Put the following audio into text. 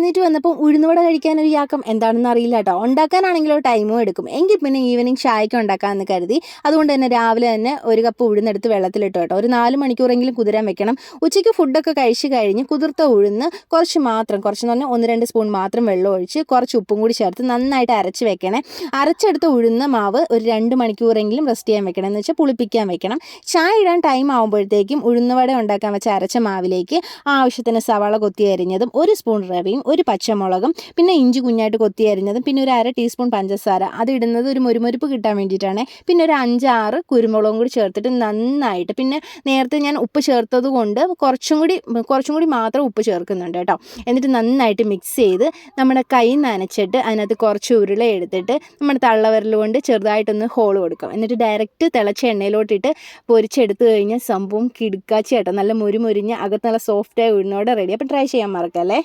എഴുന്നേറ്റ് വന്നപ്പോൾ ഉഴുന്നുവട കഴിക്കാനൊരു യാക്കം എന്താണെന്ന് അറിയില്ല കേട്ടോ. ഉണ്ടാക്കാനാണെങ്കിലോ ടൈമും എടുക്കും. എങ്കിൽ പിന്നെ ഈവനിങ് ചായക്ക് ഉണ്ടാക്കാമെന്ന് കരുതി അതുകൊണ്ട് തന്നെ രാവിലെ തന്നെ ഒരു കപ്പ് ഉഴുന്നെടുത്ത് വെള്ളത്തിലിട്ടു കേട്ടോ. ഒരു 4 മണിക്കൂറെങ്കിലും കുതിരാൻ വെക്കണം. ഉച്ചയ്ക്ക് ഫുഡൊക്കെ കഴിച്ച് കഴിഞ്ഞ് കുതിർത്ത ഉഴുന്ന് കുറച്ചെന്ന് പറഞ്ഞാൽ 1-2 സ്പൂൺ മാത്രം വെള്ളം ഒഴിച്ച് കുറച്ച് ഉപ്പും കൂടി ചേർത്ത് നന്നായിട്ട് അരച്ച് വെക്കണേ. അരച്ചെടുത്ത ഉഴുന്ന മാവ് ഒരു 2 മണിക്കൂറെങ്കിലും റെസ്റ്റ് ചെയ്യാൻ വെക്കണം, എന്ന് വെച്ചാൽ പുളിപ്പിക്കാൻ വെക്കണം. ചായ ഇടാൻ ടൈം ആകുമ്പോഴത്തേക്കും ഉഴുന്നുവട ഉണ്ടാക്കാൻ വെച്ച അരച്ച മാവിലേക്ക് ആവശ്യത്തിന് സവാള കൊത്തി അരിഞ്ഞതും 1 സ്പൂൺ റവയും 1 പച്ചമുളകും പിന്നെ ഇഞ്ചി കുഞ്ഞായിട്ട് കൊത്തി അരിഞ്ഞതും പിന്നെ ഒരു 1/2 ടീസ്പൂൺ പഞ്ചസാര, അത് ഇടുന്നത് ഒരു മുരുമുരുപ്പ് കിട്ടാൻ വേണ്ടിയിട്ടാണ്. പിന്നെ ഒരു 5-6 കുരുമുളകും കൂടി ചേർത്തിട്ട് നന്നായിട്ട്, പിന്നെ നേരത്തെ ഞാൻ ഉപ്പ് ചേർത്തത് കൊണ്ട് കുറച്ചും കൂടി മാത്രം ഉപ്പ് ചേർക്കുന്നുണ്ട് കേട്ടോ. എന്നിട്ട് നന്നായിട്ട് മിക്സ് ചെയ്ത് നമ്മുടെ കൈ നനച്ചിട്ട് അതിനകത്ത് കുറച്ച് ഉരുള എടുത്തിട്ട് നമ്മുടെ തള്ളവിരൽ കൊണ്ട് ചെറുതായിട്ടൊന്ന് ഹോൾ കൊടുക്കാം. എന്നിട്ട് ഡയറക്റ്റ് തിളച്ച എണ്ണയിലോട്ടിട്ട് പൊരിച്ചെടുത്ത് കഴിഞ്ഞാൽ സംഭവം കിടുക്കാച്ചി കേട്ടോ. നല്ല മുരിഞ്ഞ് അകത്ത് നല്ല സോഫ്റ്റായി ഉഴുന്നോടെ റെഡി. അപ്പം ട്രൈ ചെയ്യാൻ മറക്കല്ലേ.